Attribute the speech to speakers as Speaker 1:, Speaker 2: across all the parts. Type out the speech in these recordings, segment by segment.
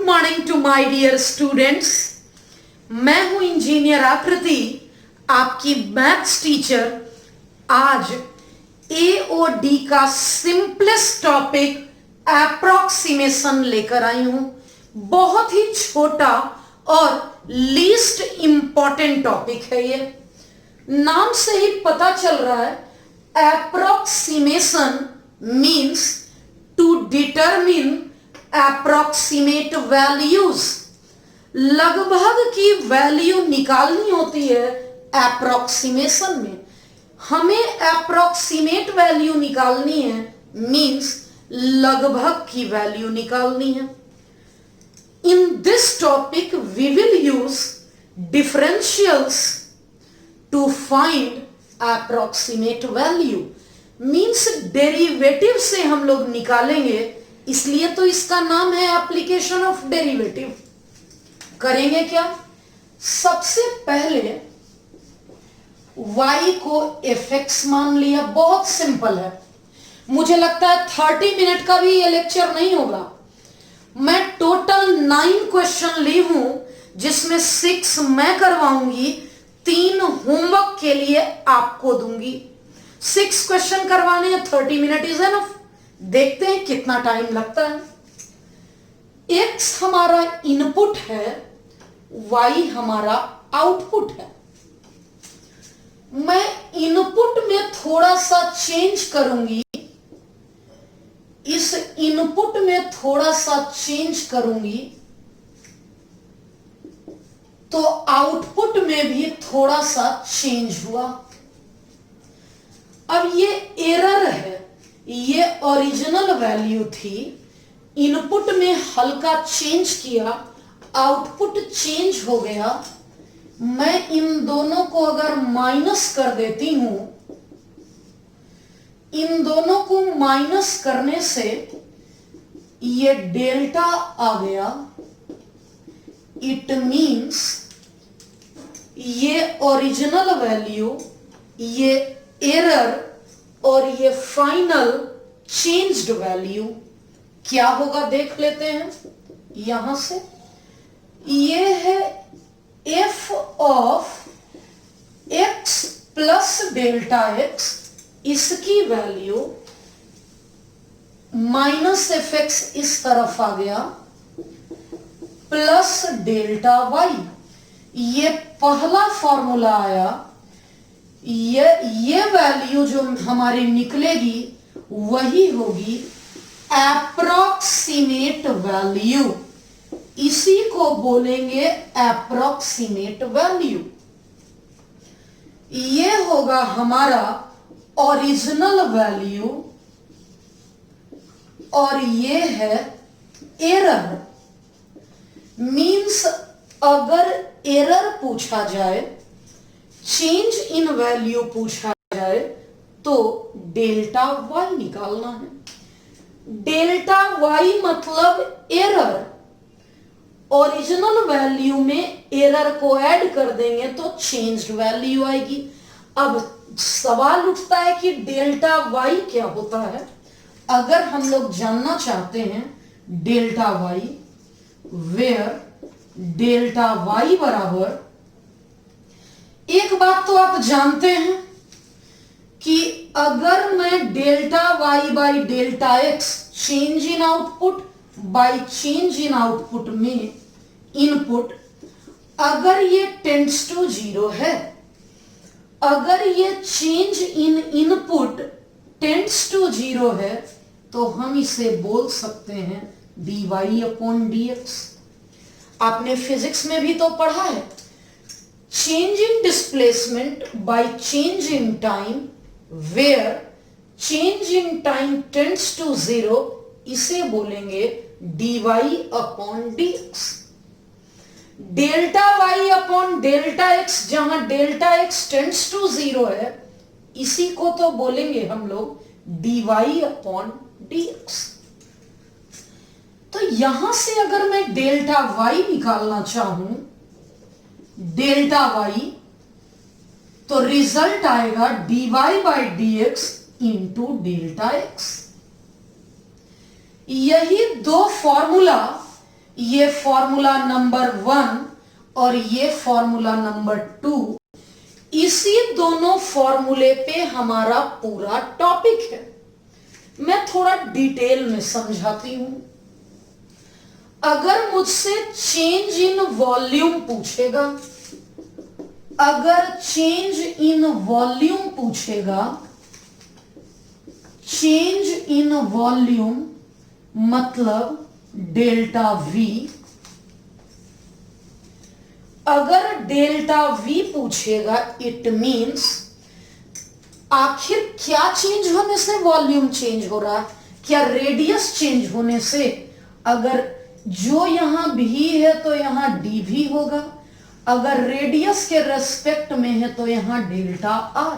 Speaker 1: Morning to my dear students. मैं हूं engineer Akriti, आपकी मैथ्स टीचर। आज एओडी का सिंपलेस्ट टॉपिक अप्रॉक्सीमेशन लेकर आई हूं। बहुत ही छोटा और लीस्ट इंपॉर्टेंट टॉपिक है ये। नाम से ही पता चल रहा है approximation means to determine approximate values. लगभग की वैल्यू निकालनी होती है अप्रॉक्सीमेशन में। हमें अप्रॉक्सीमेट वैल्यू निकालनी है मीन्स लगभग की वैल्यू निकालनी है। In this topic we will use differentials to find approximate value means derivative से हम लोग निकालेंगे, इसलिए तो इसका नाम है एप्लीकेशन ऑफ डेरिवेटिव। करेंगे क्या? सबसे पहले y को fx मान लिया। बहुत सिंपल है। मुझे लगता है 30 मिनट का भी ये लेक्चर नहीं होगा। मैं टोटल 9 क्वेश्चन ली हूं, जिसमें 6 मैं करवाऊंगी, 3 होमवर्क के लिए आपको दूंगी। 6 क्वेश्चन करवाने हैं, 30 मिनट इज एनफ। देखते हैं कितना टाइम लगता है। x हमारा इनपुट है, y हमारा आउटपुट है। मैं इनपुट में थोड़ा सा चेंज करूंगी, इस इनपुट में थोड़ा सा चेंज करूंगी तो आउटपुट में भी थोड़ा सा चेंज हुआ। अब ये एरर है, ये ओरिजिनल वैल्यू थी, इनपुट में हल्का चेंज किया, आउटपुट चेंज हो गया। मैं इन दोनों को अगर माइनस कर देती हूं, इन दोनों को माइनस करने से ये डेल्टा आ गया। इट मींस ये ओरिजिनल वैल्यू, ये एरर और ये फाइनल चेंज्ड वैल्यू क्या होगा देख लेते हैं। यहां से ये है f of x plus delta x, इसकी वैल्यू माइनस एफ एक्स इस तरफ आ गया, प्लस डेल्टा y। ये पहला फॉर्मूला आया। ये वैल्यू जो हमारी निकलेगी वही होगी अप्रॉक्सीमेट वैल्यू। इसी को बोलेंगे अप्रॉक्सीमेट वैल्यू। ये होगा हमारा ओरिजिनल वैल्यू और ये है एरर। मींस अगर एरर पूछा जाए, चेंज इन वैल्यू पूछा जाए, तो डेल्टा y निकालना है। डेल्टा y मतलब एरर। ओरिजिनल वैल्यू में एरर को ऐड कर देंगे तो चेंज्ड वैल्यू आएगी। अब सवाल उठता है कि डेल्टा y क्या होता है। अगर हम लोग जानना चाहते हैं delta y, where delta y बराबर, एक बात तो आप जानते हैं कि अगर मैं delta y by delta x, change in output by change in output में इनपुट, अगर ये टेंड्स टू 0 है, अगर ये change in input tends to 0 है, तो हम इसे बोल सकते हैं dy अपॉन dx। आपने फिजिक्स में भी तो पढ़ा है, change in displacement by change in time, where change in time tends to 0, इसे बोलेंगे dy upon dx। Delta y upon delta x, जहां डेल्टा x टेंड्स टू 0 है, इसी को तो बोलेंगे हम लोग dy अपॉन dx। तो यहां से अगर मैं डेल्टा y निकालना चाहूं, डेल्टा y, तो रिजल्ट आएगा dy by dx into delta x। यही दो फॉर्मूला ये फॉर्मूला नंबर 1 और ये फॉर्मूला नंबर 2, इसी दोनों फॉर्मूले पे हमारा पूरा टॉपिक है। मैं थोड़ा डिटेल में समझाती हूं। अगर मुझसे चेंज इन वॉल्यूम पूछेगा, अगर चेंज इन वॉल्यूम पूछेगा, चेंज इन वॉल्यूम मतलब डेल्टा वी, अगर डेल्टा वी पूछेगा इट मींस आखिर क्या चेंज होने से वॉल्यूम चेंज हो रहा है, क्या रेडियस चेंज होने से, अगर जो यहां भी है तो यहां डी भी होगा, अगर रेडियस के रेस्पेक्ट में है तो यहां डेल्टा आर।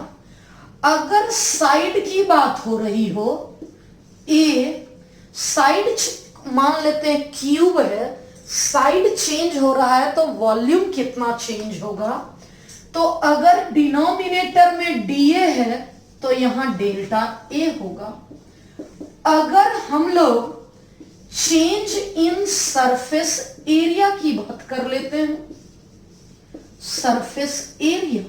Speaker 1: अगर साइड की बात हो रही हो, ए साइड मान लेते हैं क्यूब है, साइड चेंज हो रहा है तो वॉल्यूम कितना चेंज होगा, तो अगर डिनोमिनेटर में डीए है तो यहां डेल्टा ए होगा। अगर हम लोग चेंज इन सरफेस एरिया की बात कर लेते हैं, सरफेस एरिया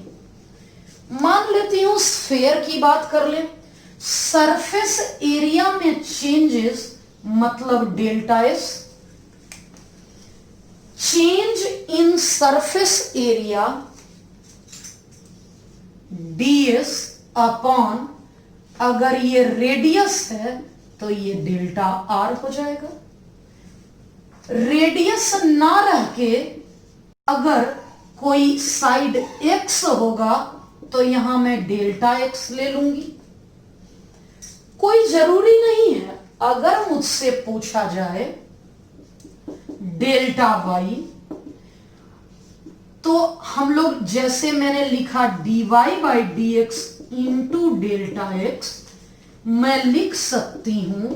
Speaker 1: मान लेती हूं, स्फेयर की बात कर ले, सरफेस एरिया में चेंजेस मतलब delta S, change in surface area ds upon, अगर ये रेडियस है तो ये डेल्टा आर हो जाएगा। रेडियस ना रह के अगर कोई साइड x होगा तो यहां मैं डेल्टा x ले लूंगी। कोई जरूरी नहीं है, अगर मुझसे पूछा जाए डेल्टा y, तो हम लोग जैसे मैंने लिखा dy by D X into delta x, मैं लिख सकती हूं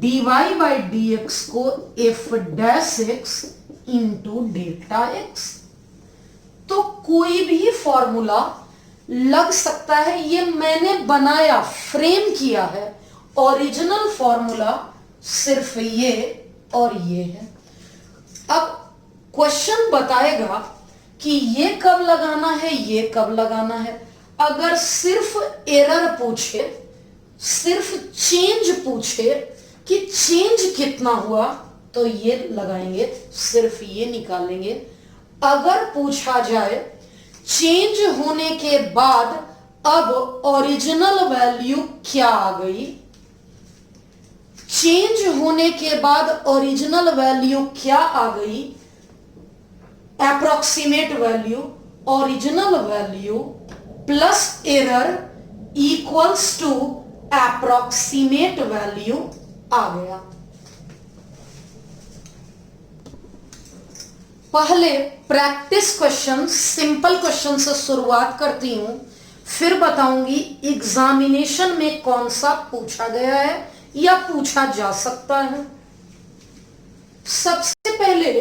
Speaker 1: dy बाई डी एक्स को F dash x into delta x. तो कोई भी फॉर्मूला लग सकता है, ये मैंने बनाया, फ्रेम किया है। ओरिजिनल फॉर्मूला सिर्फ ये और ये है। अब क्वेश्चन बताएगा कि ये कब लगाना है, ये कब लगाना है। अगर सिर्फ एरर पूछे, सिर्फ चेंज पूछे कि चेंज कितना हुआ, तो ये लगाएंगे, सिर्फ ये निकालेंगे। अगर पूछा जाए चेंज होने के बाद अब ओरिजिनल वैल्यू क्या आ गई, चेंज होने के बाद ओरिजिनल वैल्यू क्या आ गई, approximate value, original value plus error equals to approximate value आ गया। पहले प्रैक्टिस क्वेश्चन, सिंपल क्वेश्चन से शुरुआत करती हूं, फिर बताऊंगी एग्जामिनेशन में कौन सा पूछा गया है या पूछा जा सकता है। सबसे पहले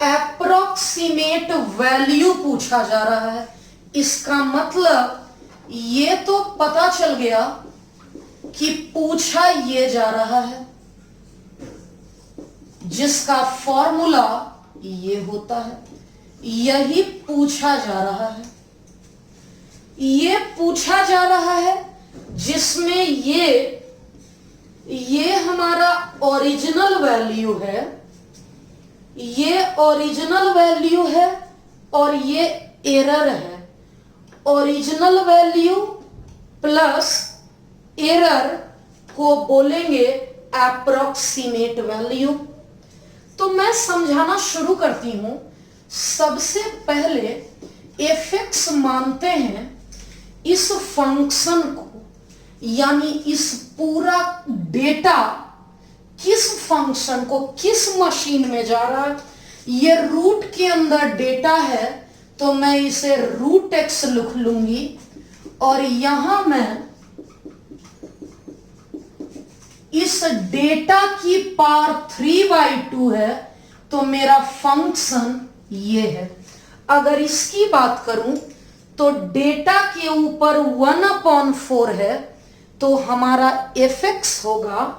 Speaker 1: अप्रोक्सीमेट वैल्यू पूछा जा रहा है। इसका मतलब ये तो पता चल गया कि पूछा ये जा रहा है, जिसका फॉर्मूला ये होता है, यही पूछा जा रहा है। ये पूछा जा रहा है जिसमें ये हमारा ओरिजिनल वैल्यू है, ये ओरिजिनल वैल्यू है और ये एरर है। ओरिजिनल वैल्यू प्लस एरर को बोलेंगे अप्रोक्सीमेट वैल्यू। तो मैं समझाना शुरू करती हूं। सबसे पहले एफ मानते हैं इस फंक्शन को, यानी इस पूरा डेटा किस फंक्शन को किस मशीन में जा रहा है। ये रूट के अंदर डेटा है तो मैं इसे रूट एक्स लिख लूंगी, और यहां मैं इस डेटा की पावर 3/2 है तो मेरा फंक्शन ये है। अगर इसकी बात करूं तो डेटा के ऊपर 1/4 है, तो हमारा एफ एक्स होगा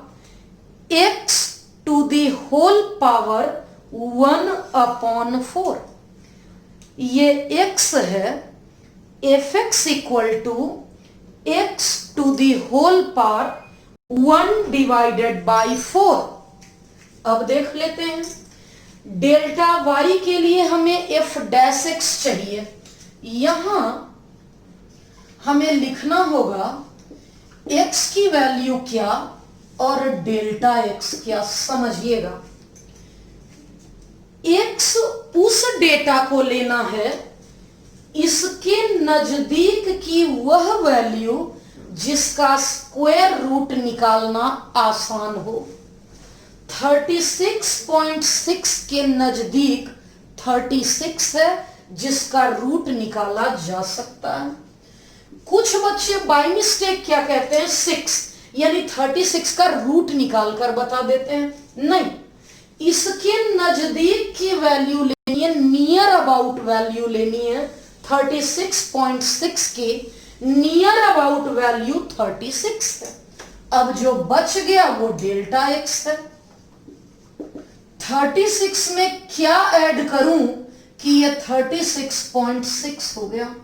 Speaker 1: x to the whole power 1/4। ये x है, fx equal to x to the whole power 1/4। अब देख लेते हैं, डेल्टा y के लिए हमें f डैश x चाहिए। यहां हमें लिखना होगा x की वैल्यू क्या और डेल्टा x क्या, समझिएगा। x उस डेटा को लेना है इसके नजदीक की वह वैल्यू जिसका स्क्वायर रूट निकालना आसान हो। 36.6 के नजदीक 36 है जिसका रूट निकाला जा सकता है। कुछ बच्चे बाय मिस्टेक क्या कहते हैं, 6 यानी 36 का रूट निकाल कर बता देते हैं। नहीं, इसके नजदीक की वैल्यू लेनी है, नियर अबाउट वैल्यू लेनी है। 36.6 के नियर अबाउट वैल्यू 36 है। अब जो बच गया वो डेल्टा एक्स है। 36 में क्या ऐड करूं कि ये 36.6 हो गया।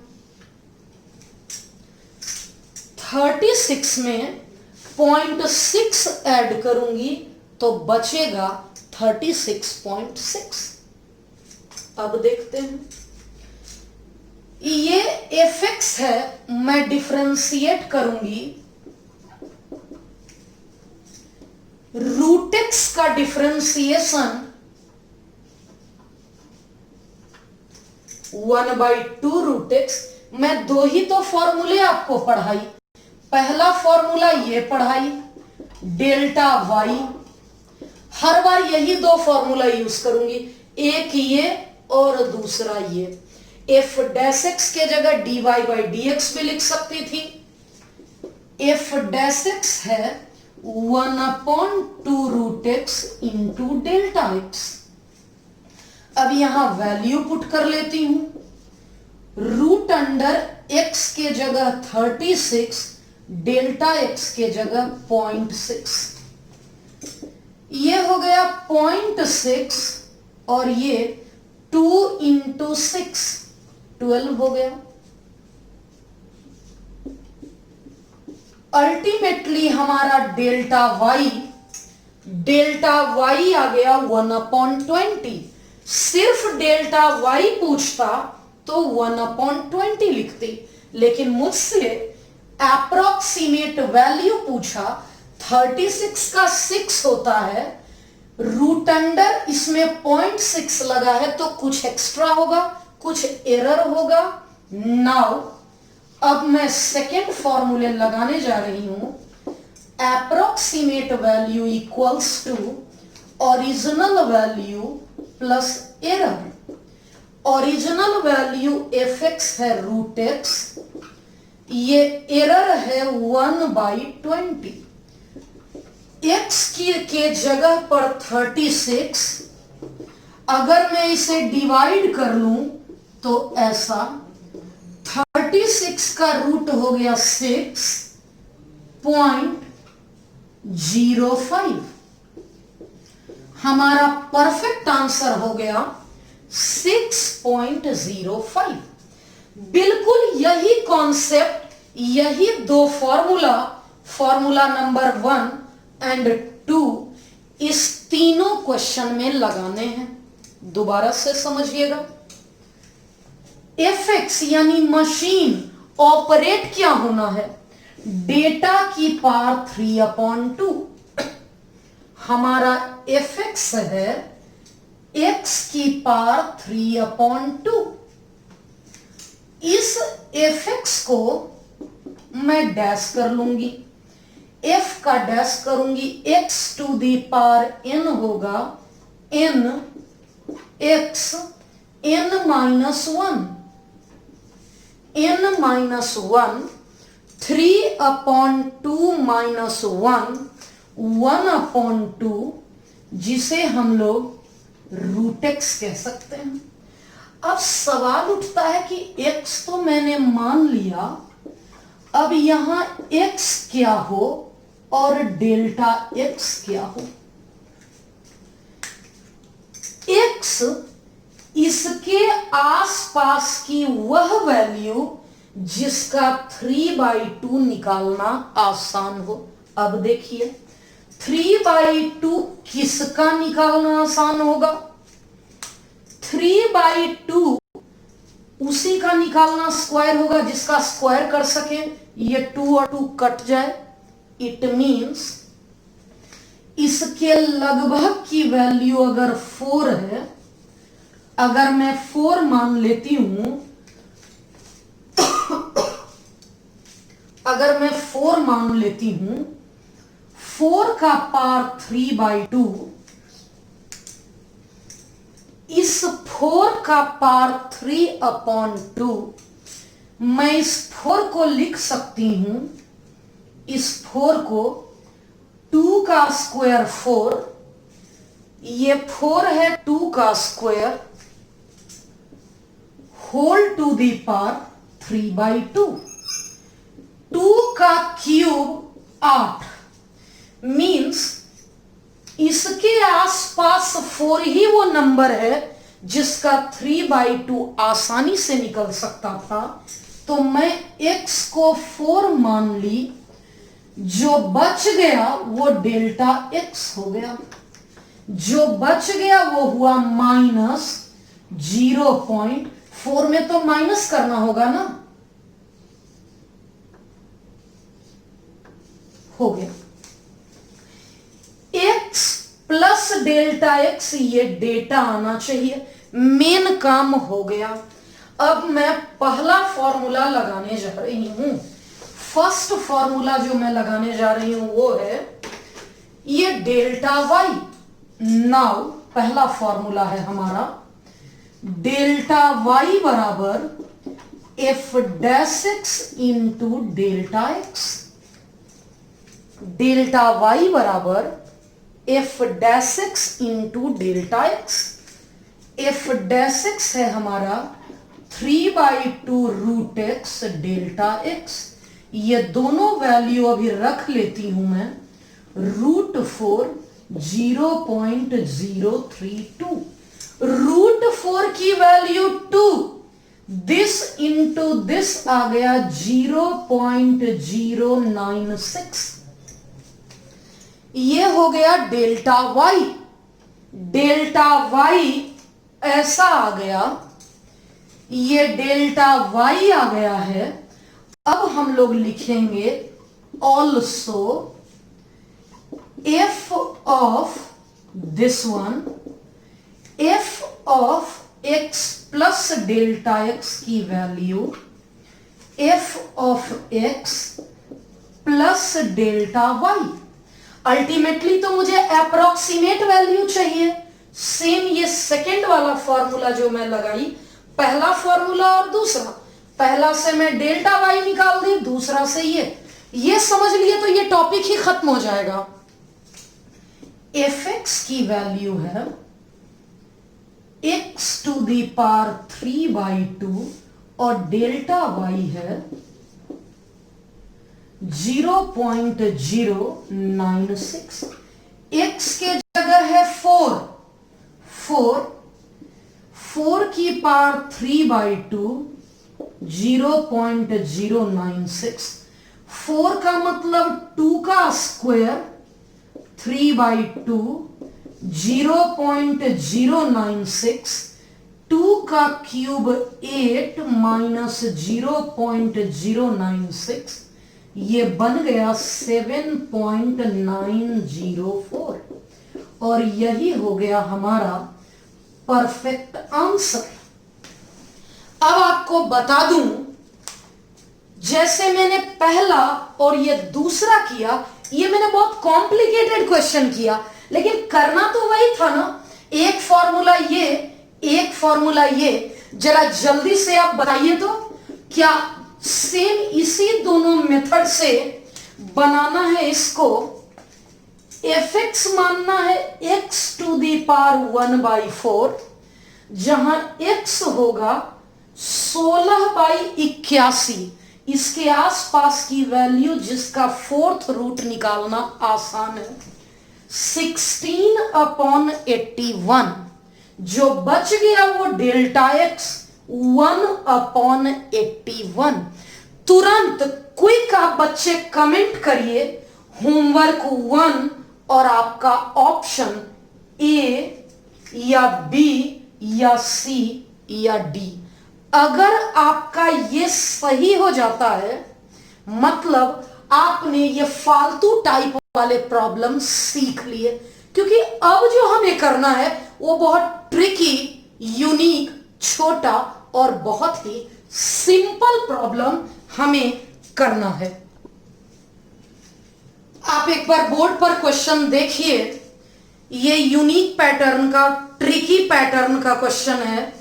Speaker 1: 36 में 0.6 ऐड करूंगी तो बचेगा 36.6। अब देखते हैं, ये fx है, मैं डिफरेंशिएट करूंगी। रूट एक्स का डिफरेंशिएशन 1/2 रूट एक्स। मैं दो ही तो फॉर्मूले आपको पढ़ाई, पहला फॉर्मूला ये पढ़ाई डेल्टा वाई, हर बार यही दो फॉर्मूला यूज करूंगी, एक ये और दूसरा ये। एफ डैश एक्स के जगह dy बाई डी एक्स भी लिख सकती थी। एफ डैश एक्स है 1/2 root x into delta x. अब यहां वैल्यू पुट कर लेती हूं। रूट अंडर एक्स के जगह 36, डेल्टा एक्स के जगह 0.6। ये हो गया 0.6 और ये 2 इंटू 6 12 हो गया। अल्टीमेटली हमारा डेल्टा वाई आ गया 1/20। सिर्फ डेल्टा वाई पूछता तो 1/20 लिखती, लेकिन मुझसे अप्रोक्सीमेट वैल्यू पूछा। 36 का 6 होता है, रूट अंडर इसमें 0.6 लगा है तो कुछ एक्स्ट्रा होगा, कुछ एरर होगा। नाउ अब मैं सेकेंड फॉर्मूले लगाने जा रही हूं। Approximate value equals to original value plus error. Original value f x है रूट एक्स, ये एरर है 1/20। एक्स के जगह पर 36, अगर मैं इसे डिवाइड कर लूं तो ऐसा 36 का रूट हो गया 6.05। हमारा परफेक्ट आंसर हो गया 6.05। बिल्कुल यही कॉन्सेप्ट, यही दो फॉर्मूला नंबर 1 एंड 2 इस तीनों क्वेश्चन में लगाने हैं। दोबारा से समझिएगा, एफएक्स यानी मशीन ऑपरेट क्या होना है, डेटा की पावर 3/2। हमारा एफएक्स है x की पावर 3/2। इस fx को मैं डैश कर लूंगी, f का डैश करूंगी, x to the power n होगा n x n -1 3/2 1/2, जिसे हम लोग रूट एक्स कह सकते हैं। अब सवाल उठता है कि x तो मैंने मान लिया, अब यहां x क्या हो और डेल्टा x क्या हो। x इसके आसपास की वह वैल्यू जिसका 3/2 निकालना आसान हो। अब देखिए 3/2 किसका निकालना आसान होगा? 3/2 उसी का निकालना स्क्वायर होगा जिसका स्क्वायर कर सके। ये 2 और 2 कट जाए। इट मीन्स इसके लगभग की वैल्यू अगर 4 है, अगर मैं 4 मान लेती हूं, अगर मैं 4 मान लेती हूं, 4 का पावर 3/2, इस 4 का पावर 3/2, मैं इस 4 को लिख सकती हूं, इस 4 को 2 का स्क्वायर 4, ये 4 है 2 का square whole to the power 3/2। 2 का क्यूब 8 मीन्स इसके आसपास 4 ही वो नंबर है जिसका 3/2 आसानी से निकल सकता था। तो मैं x को 4 मान ली, जो बच गया वो डेल्टा x हो गया। जो बच गया वो हुआ -0.4 में तो माइनस करना होगा ना, हो गया x प्लस डेल्टा x, ये डेटा आना चाहिए। मेन काम हो गया। अब मैं पहला फॉर्मूला लगाने जा रही हूं। फर्स्ट फॉर्मूला जो मैं लगाने जा रही हूं वो है ये डेल्टा y। नाउ पहला फॉर्मूला है हमारा डेल्टा y बराबर f' into delta x। Delta y बराबर f' into delta x। f' है हमारा 3/2 रूट x डेल्टा x। ये दोनों वैल्यू अभी रख लेती हूं मैं। √4 0.032, √4 की वैल्यू 2, दिस इंटू दिस आ गया 0.096। ये हो गया डेल्टा y। डेल्टा y ऐसा आ गया, ये डेल्टा y आ गया है। अब हम लोग लिखेंगे also f of this one, f of x plus delta x की value f of x plus delta y। Ultimately तो मुझे अप्रोक्सीमेट वैल्यू चाहिए। सेम ये सेकंड वाला फॉर्मूला जो मैं लगाई, पहला फॉर्मूला और दूसरा, पहला से मैं डेल्टा y निकाल दी, दूसरा से ये समझ लिए तो ये टॉपिक ही खत्म हो जाएगा। fx की वैल्यू है x टू दी पावर 3/2 और डेल्टा y है 0.096। x के जगह है 4 की पावर 3/2 0.096। 4 का मतलब 2 का स्क्वायर 3/2 0.096, 2 का क्यूब 8 माइनस 0.096, ये बन गया 7.904 और यही हो गया हमारा परफेक्ट आंसर। अब आपको बता दूं, जैसे मैंने पहला और ये दूसरा किया, ये मैंने बहुत कॉम्प्लिकेटेड क्वेश्चन किया, लेकिन करना तो वही था ना। एक फॉर्मूला ये, एक फॉर्मूला ये। जरा जल्दी से आप बताइए तो, क्या सेम इसी दोनों मेथड से बनाना है इसको? fx मानना है x टू दी पावर 1/4, जहां x होगा 16/81। इसके आसपास की वैल्यू जिसका 4th रूट निकालना आसान है 16/81। जो बच गया वो डेल्टा एक्स 1/81। तुरंत क्विक आप बच्चे कमेंट करिए होमवर्क 1 और आपका ऑप्शन ए या बी या सी या डी। अगर आपका ये सही हो जाता है मतलब आपने ये फालतू टाइप वाले प्रॉब्लम सीख लिए, क्योंकि अब जो हमें करना है वो बहुत ट्रिकी, यूनिक, छोटा और बहुत ही सिंपल प्रॉब्लम हमें करना है। आप एक बार बोर्ड पर क्वेश्चन देखिए। ये यूनिक पैटर्न का, ट्रिकी पैटर्न का क्वेश्चन है,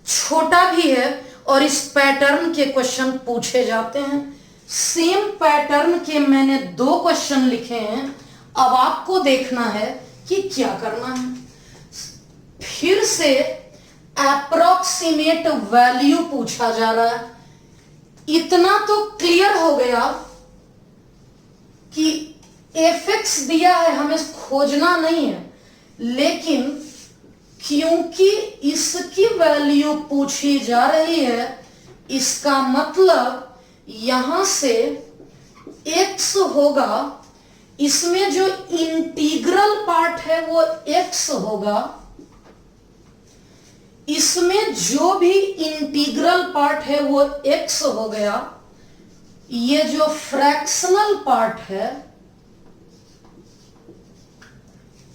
Speaker 1: छोटा भी है और इस पैटर्न के क्वेश्चन पूछे जाते हैं। सेम पैटर्न के मैंने 2 क्वेश्चन लिखे हैं। अब आपको देखना है कि क्या करना है। फिर से अप्रोक्सीमेट वैल्यू पूछा जा रहा है। इतना तो क्लियर हो गया कि fx दिया है, हमें खोजना नहीं है, लेकिन क्योंकि इसकी वैल्यू पूछी जा रही है इसका मतलब यहां से x होगा, इसमें जो इंटीग्रल पार्ट है वो x होगा, इसमें जो भी इंटीग्रल पार्ट है वो x हो गया, ये जो फ्रैक्शनल पार्ट है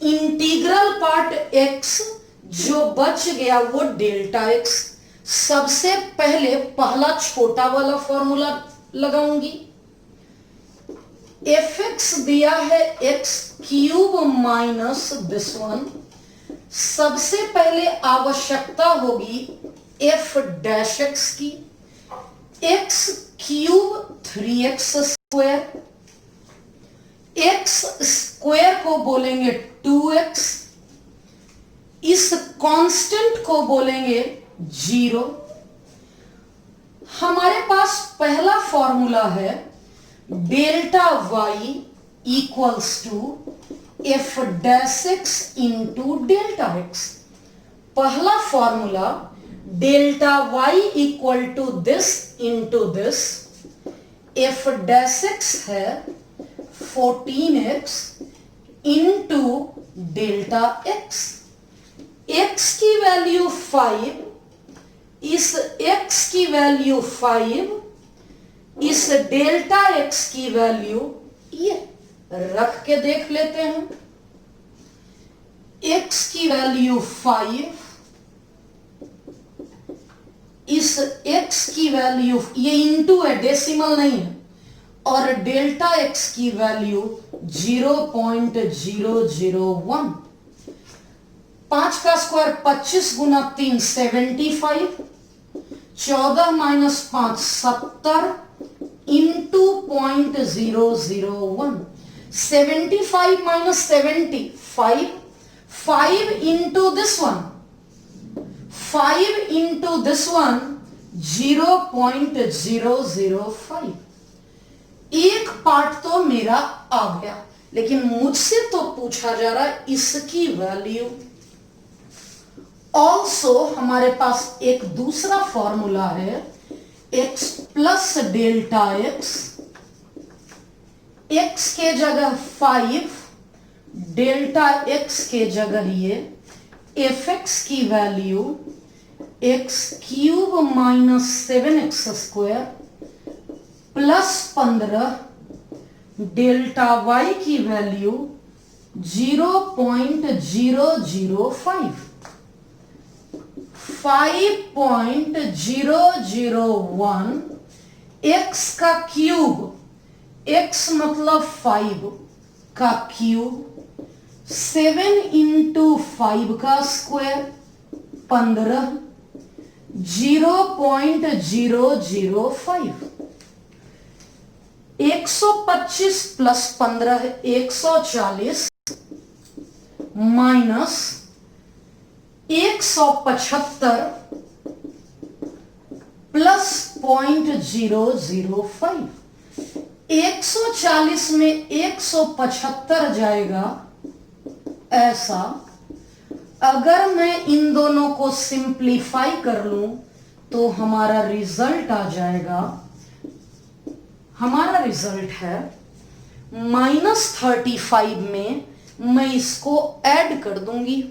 Speaker 1: इंटीग्रल पार्ट x, जो बच गया वो डेल्टा x। सबसे पहले पहला छोटा वाला फॉर्मूला लगाऊंगी। fx दिया है x³ माइनस दिस वन। सबसे पहले आवश्यकता होगी f डैश x की। x³ 3x², x² को बोलेंगे 2x, इस कांस्टेंट को बोलेंगे 0। हमारे पास पहला फॉर्मूला है delta y equals to f dash x into delta x। पहला formula delta y equal to this into this, f dash x है 14x into delta x। x की वैल्यू 5, इस x की वैल्यू 5, इस डेल्टा x की value ये रख के देख लेते हैं। x की वैल्यू 5, इस x की वैल्यू, ये इंटू है, डेसिमल नहीं है, और डेल्टा x की वैल्यू 0.001। 5 का square 25 Guna 3 75, 14 minus 5 70 into 0.001। 75 minus 70 5 into this one, 5 into this one 0.005। एक पार्ट तो मेरा आ गया, लेकिन मुझसे तो पूछा जा रहा है इसकी वैल्यू। ऑल्सो हमारे पास एक दूसरा फॉर्मूला है x plus delta x। x के जगह 5, डेल्टा x के जगह ये fx की value x³ minus 7x² plus 15, delta y की वैल्यू 0.005। 5.001 x का क्यूब, x मतलब 5 का क्यूब, 7 इंटू 5 का स्क्वायर 15, 0.005। 125 plus 15 140 minus 175 plus 0.005। 140 में 175 जाएगा ऐसा, अगर मैं इन दोनों को सिंप्लीफाई कर लूं तो हमारा रिजल्ट आ जाएगा, हमारा रिजल्ट है -35 में मैं इसको ऐड कर दूंगी,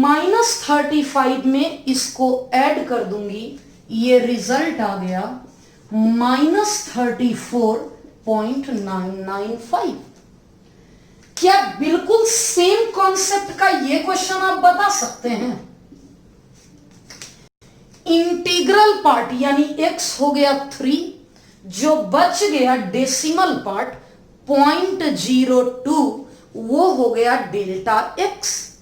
Speaker 1: -35 में इसको ऐड कर दूंगी, ये रिजल्ट आ गया -34.995। क्या बिल्कुल सेम कॉन्सेप्ट का ये क्वेश्चन आप बता सकते हैं? इंटीग्रल पार्ट यानी x हो गया 3, जो बच गया डेसिमल पार्ट 0.02, वो हो गया डेल्टा x।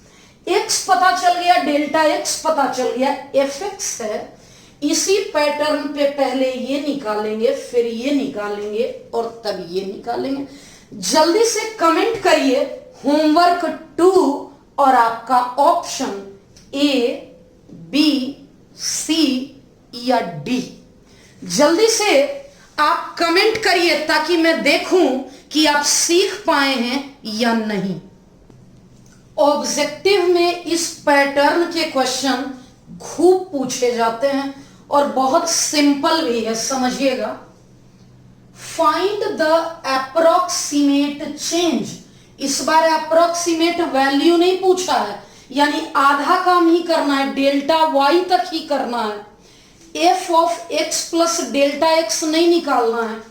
Speaker 1: x पता चल गया, डेल्टा x पता चल गया, fx है। इसी पैटर्न पे पहले ये निकालेंगे, फिर ये निकालेंगे और तब ये निकालेंगे। जल्दी से कमेंट करिए होमवर्क 2 और आपका ऑप्शन A, B, C या D। जल्दी से आप कमेंट करिए ताकि मैं देखूं कि आप सीख पाए हैं या नहीं। ऑब्जेक्टिव में इस पैटर्न के क्वेश्चन खूब पूछे जाते हैं और बहुत सिंपल भी है, समझिएगा। Find the approximate change. इस बार अप्रोक्सीमेट वैल्यू नहीं पूछा है, यानी आधा काम ही करना है, डेल्टा वाई तक ही करना है। F of x plus delta x नहीं निकालना है।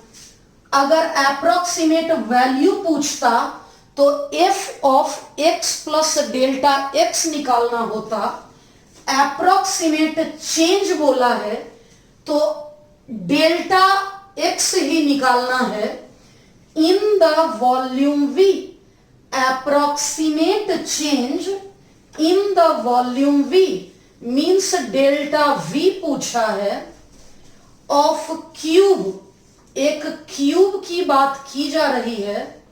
Speaker 1: अगर अप्रोक्सीमेट वैल्यू पूछता तो F of x plus delta x निकालना होता। अप्रोक्सीमेट चेंज बोला है तो डेल्टा एक्स ही निकालना है in the volume we. Approximate change in the volume we means delta we पूछा है ऑफ क्यूब। एक क्यूब की बात की जा रही है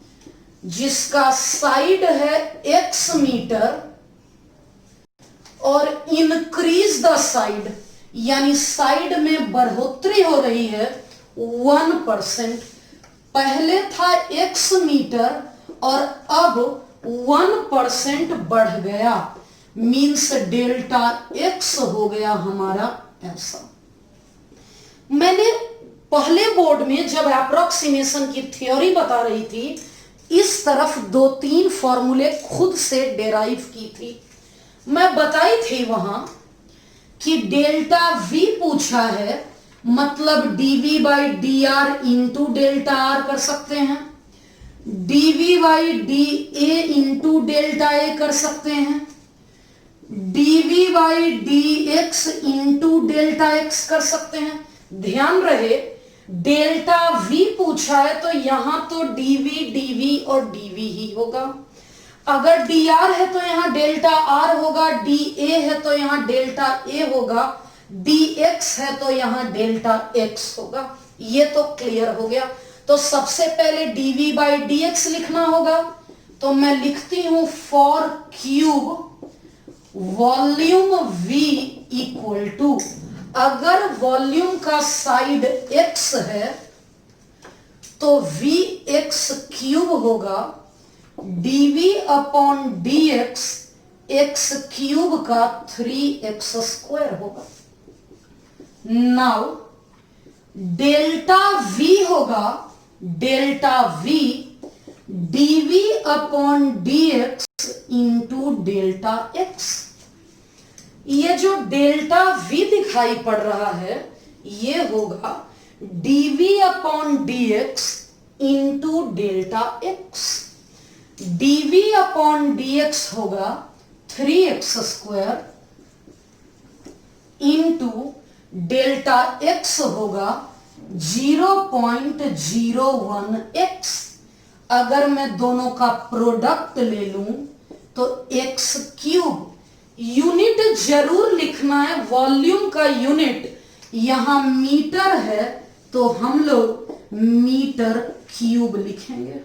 Speaker 1: जिसका साइड है x मीटर और इंक्रीज द साइड यानी साइड में बढ़ोतरी हो रही है 1%। पहले था x मीटर और अब 1% बढ़ गया, मीन्स डेल्टा x हो गया हमारा ऐसा। मैंने पहले बोर्ड में जब अप्रोक्सीमेशन की थ्योरी बता रही थी, इस तरफ 2-3 फॉर्मूले खुद से डेराइव की थी। मैं बताई थी वहां कि डेल्टा v पूछा है, मतलब dv by D R into delta R कर सकते हैं, dv by D A into delta A कर सकते हैं, dv by D X into delta X कर सकते हैं। ध्यान रहे डेल्टा v पूछा है तो यहां तो dv dv और dv ही होगा। अगर dr है तो यहां डेल्टा r होगा, dA है तो यहां डेल्टा a होगा, dx है तो यहां डेल्टा x होगा। ये तो क्लियर हो गया। तो सबसे पहले dv बाई dx लिखना होगा, तो मैं लिखती हूं for cube volume v equal to, अगर वॉल्यूम का साइड x है तो vx क्यूब होगा dv upon dx, x cube का 3x स्क्वायर होगा। नाउ डेल्टा v होगा delta v dv upon dx into delta x। ये जो डेल्टा v दिखाई पड़ रहा है ये होगा dv upon dx into delta x। dv upon dx होगा 3x square into delta x होगा 0.01x। अगर मैं दोनों का प्रोडक्ट ले लूं तो x क्यूब, यूनिट जरूर लिखना है, वॉल्यूम का यूनिट यहां मीटर है तो हम लोग मीटर क्यूब लिखेंगे।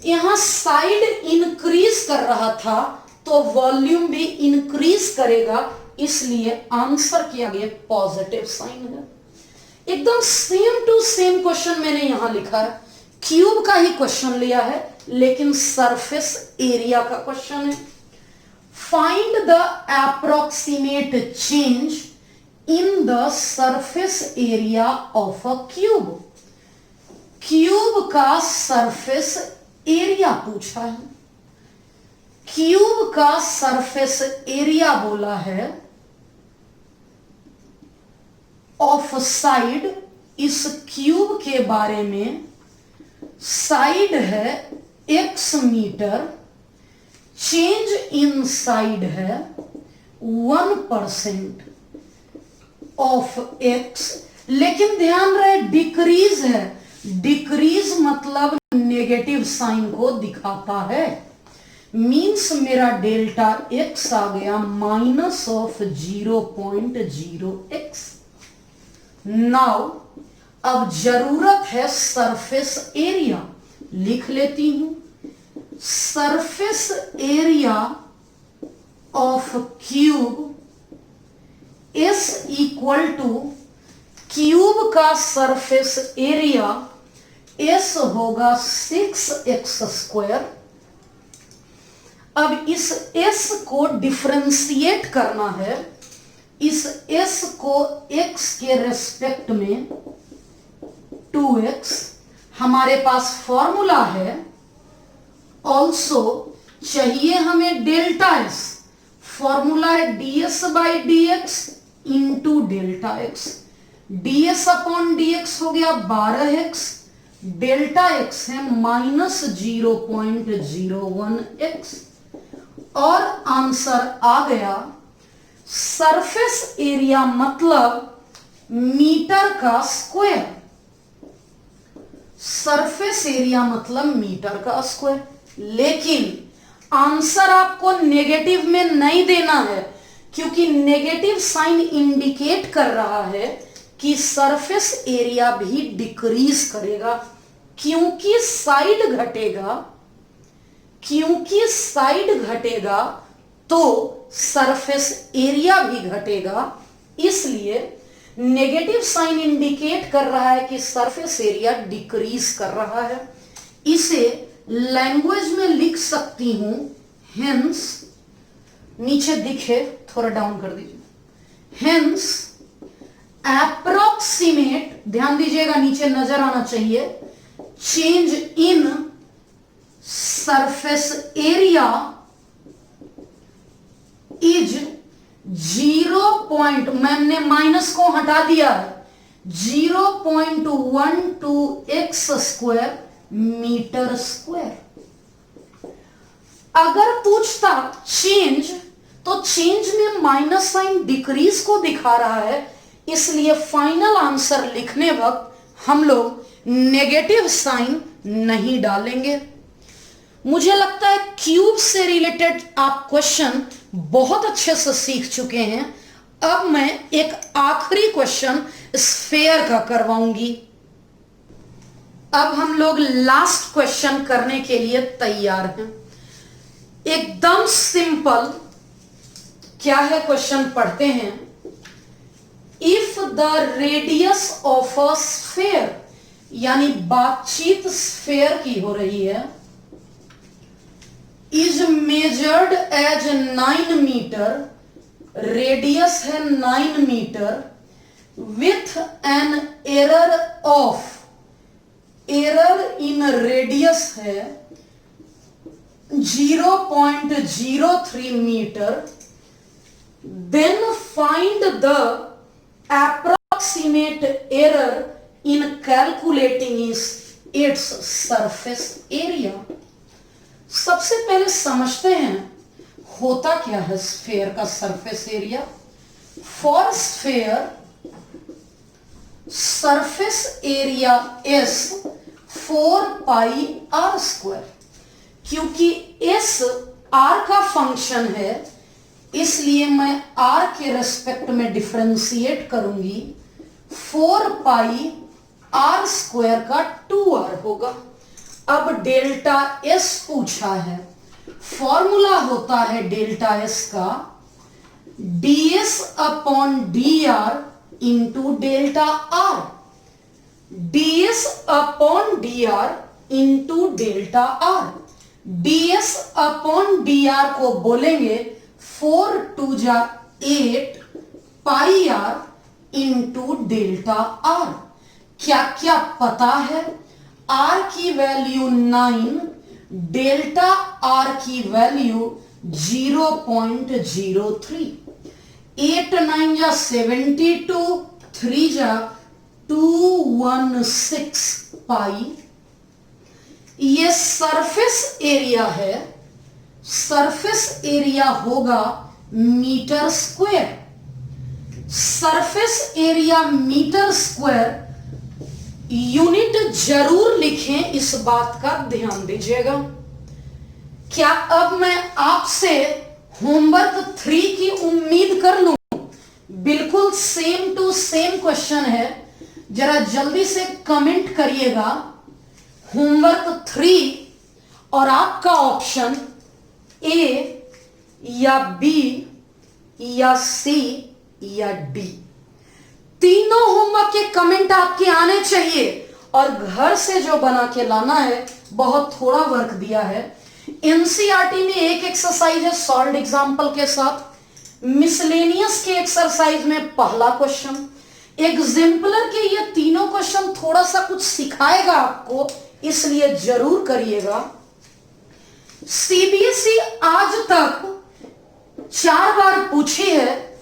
Speaker 1: यहां साइड इंक्रीज कर रहा था तो वॉल्यूम भी इंक्रीज करेगा, इसलिए आंसर किया गया पॉजिटिव साइन है। एकदम सेम टू सेम क्वेश्चन मैंने यहां लिखा है, क्यूब का ही क्वेश्चन लिया है, लेकिन सरफेस एरिया का क्वेश्चन है। Find the approximate change in the surface area of a cube. Cube का सरफेस एरिया पूछा है। क्यूब का सरफेस एरिया बोला है ऑफ साइड, इस क्यूब के बारे में, साइड है x मीटर, चेंज इन साइड है 1% ऑफ x, लेकिन ध्यान रहे डिक्रीज है। डिक्रीज मतलब नेगेटिव साइन को दिखाता है। मीन्स मेरा डेल्टा x आ गया माइनस ऑफ 0.0x। नाउ अब जरूरत है सरफेस एरिया, लिख लेती हूं। Surface area of cube is equal to, cube का सरफेस एरिया एस होगा 6x²। अब इस s को डिफरेंशिएट करना है। इस s को x के रेस्पेक्ट में 2x, हमारे पास फॉर्मूला है। ऑल्सो चाहिए हमें डेल्टा s, फॉर्मूला है ds/dx into delta x। ds upon dx हो गया 12x, डेल्टा x है माइनस 0.01x, और आंसर आ गया सरफेस एरिया मतलब मीटर का स्क्वायर। सरफेस एरिया मतलब मीटर का स्क्वायर, लेकिन आंसर आपको नेगेटिव में नहीं देना है, क्योंकि नेगेटिव साइन इंडिकेट कर रहा है कि सरफेस एरिया भी डिक्रीज करेगा, क्योंकि साइड घटेगा। क्योंकि साइड घटेगा तो सरफेस एरिया भी घटेगा, इसलिए नेगेटिव साइन इंडिकेट कर रहा है कि सरफेस एरिया डिक्रीज कर रहा है। इसे लैंग्वेज में लिख सकती हूं, हेंस, नीचे दिखे थोड़ा डाउन कर दीजिए, हेंस एप्रोक्सीमेट, ध्यान दीजिएगा नीचे नजर आना चाहिए, change in surface area is 0. मैंने माइनस को हटा दिया है, 0.12x² मीटर स्क्वायर। अगर पूछता चेंज, तो चेंज में माइनस साइन डिक्रीज को दिखा रहा है, इसलिए फाइनल आंसर लिखने वक्त हम लोग नेगेटिव साइन नहीं डालेंगे। मुझे लगता है क्यूब से रिलेटेड आप क्वेश्चन बहुत अच्छे से सीख चुके हैं। अब मैं एक आखिरी क्वेश्चन स्फेयर का करवाऊंगी। अब हम लोग लास्ट क्वेश्चन करने के लिए तैयार हैं। एकदम सिंपल, क्या है क्वेश्चन, पढ़ते हैं। If the radius of a sphere, यानी बातचीत स्फेयर की हो रही है, is measured as 9 metre, radius है 9 metre, with an error of, error in radius है 0.03 metre, then find the approximate error in calculating its surface area। सबसे पहले समझते हैं होता क्या है स्फेयर का surface area. For sphere surface area is 4πr²। क्योंकि s r का फंक्शन है, इसलिए मैं r के रेस्पेक्ट में डिफरेंशिएट करूंगी। 4πr² का 2r होगा। अब डेल्टा s पूछा है, फॉर्मूला होता है डेल्टा s का ds/dr into delta r। ds/dr into delta are. ds upon dr को बोलेंगे 4 2 जा 8 पाई आर इंटू डेल्टा आर। क्या क्या पता है? r की वैल्यू 9, डेल्टा r की वैल्यू 0.03। 8 9 जा 72, 3 जा 216 पाई। ये सरफेस एरिया है, सरफेस एरिया होगा metre square. Surface area metre square, unit जरूर लिखें, इस बात का ध्यान दीजिएगा। क्या अब मैं आपसे होमवर्क 3 की उम्मीद कर लूं? बिल्कुल सेम टू सेम क्वेश्चन है, जरा जल्दी से कमेंट करिएगा होमवर्क 3 और आपका ऑप्शन ए या बी या सी या डी। तीनों होमवर्क के कमेंट आपके आने चाहिए और घर से जो बना के लाना है, बहुत थोड़ा वर्क दिया है। एनसीईआरटी में एक एक्सरसाइज है सॉल्व्ड एग्जांपल के साथ, मिसलेनियस के एक्सरसाइज में पहला क्वेश्चन, एग्जाम्पलर के ये तीनों क्वेश्चन थोड़ा सा कुछ सिखाएगा आपको, इसलिए जरूर करिएगा। सीबीएसई आज तक 4 बार पूछी है,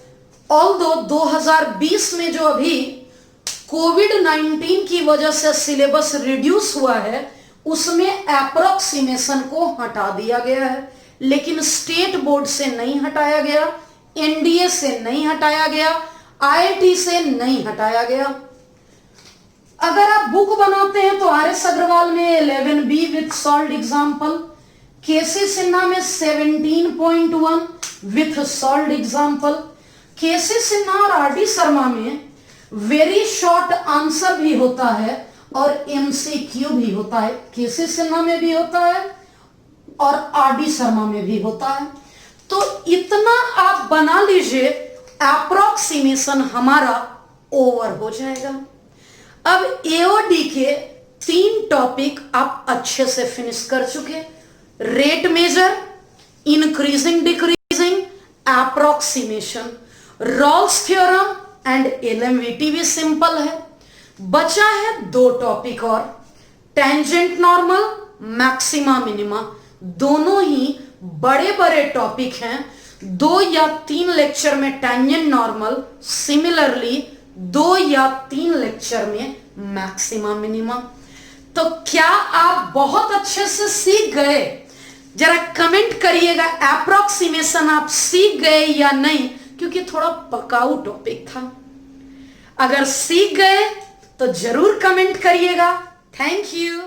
Speaker 1: ऑल्दो 2020 में जो अभी कोविड-19 की वजह से सिलेबस रिड्यूस हुआ है, उसमें अप्रोक्सीमेशन को हटा दिया गया है, लेकिन स्टेट बोर्ड से नहीं हटाया गया, एनडीए से नहीं हटाया गया, आईआईटी से नहीं हटाया गया। अगर आप बुक बनाते हैं तो आर.एस. अग्रवाल में 11B विथ सॉल्व्ड एग्जाम्पल, केसी सिन्हा में 17.1 विथ सॉल्व्ड एग्जाम्पल, केसी सिन्हा और आर.डी. शर्मा में वेरी शॉर्ट आंसर भी होता है और एमसीक्यू भी होता है। केसी सिन्हा में भी होता है और आर.डी. शर्मा में भी होता है। तो इतना आप बना लीजिए, अप्रोक्सीमेशन हमारा ओवर हो जाएगा। अब एओडी के 3 टॉपिक आप अच्छे से फिनिश कर चुके, rate measure, increasing decreasing, approximation, Rolle's theorem and LMVT भी सिंपल है। बचा है 2 टॉपिक और, टेंजेंट नॉर्मल, मैक्सिमा मिनिमा। दोनों ही बड़े बड़े टॉपिक हैं। 2 या 3 लेक्चर में टेंजेंट नॉर्मल, सिमिलरली 2 या 3 लेक्चर में मैक्सिमा मिनिमा। तो क्या आप बहुत अच्छे से सीख गए? जरा कमेंट करिएगा अप्रोक्सीमेशन आप सीख गए या नहीं, क्योंकि थोड़ा पकाऊ टॉपिक था। अगर सीख गए तो जरूर कमेंट करिएगा। Thank you.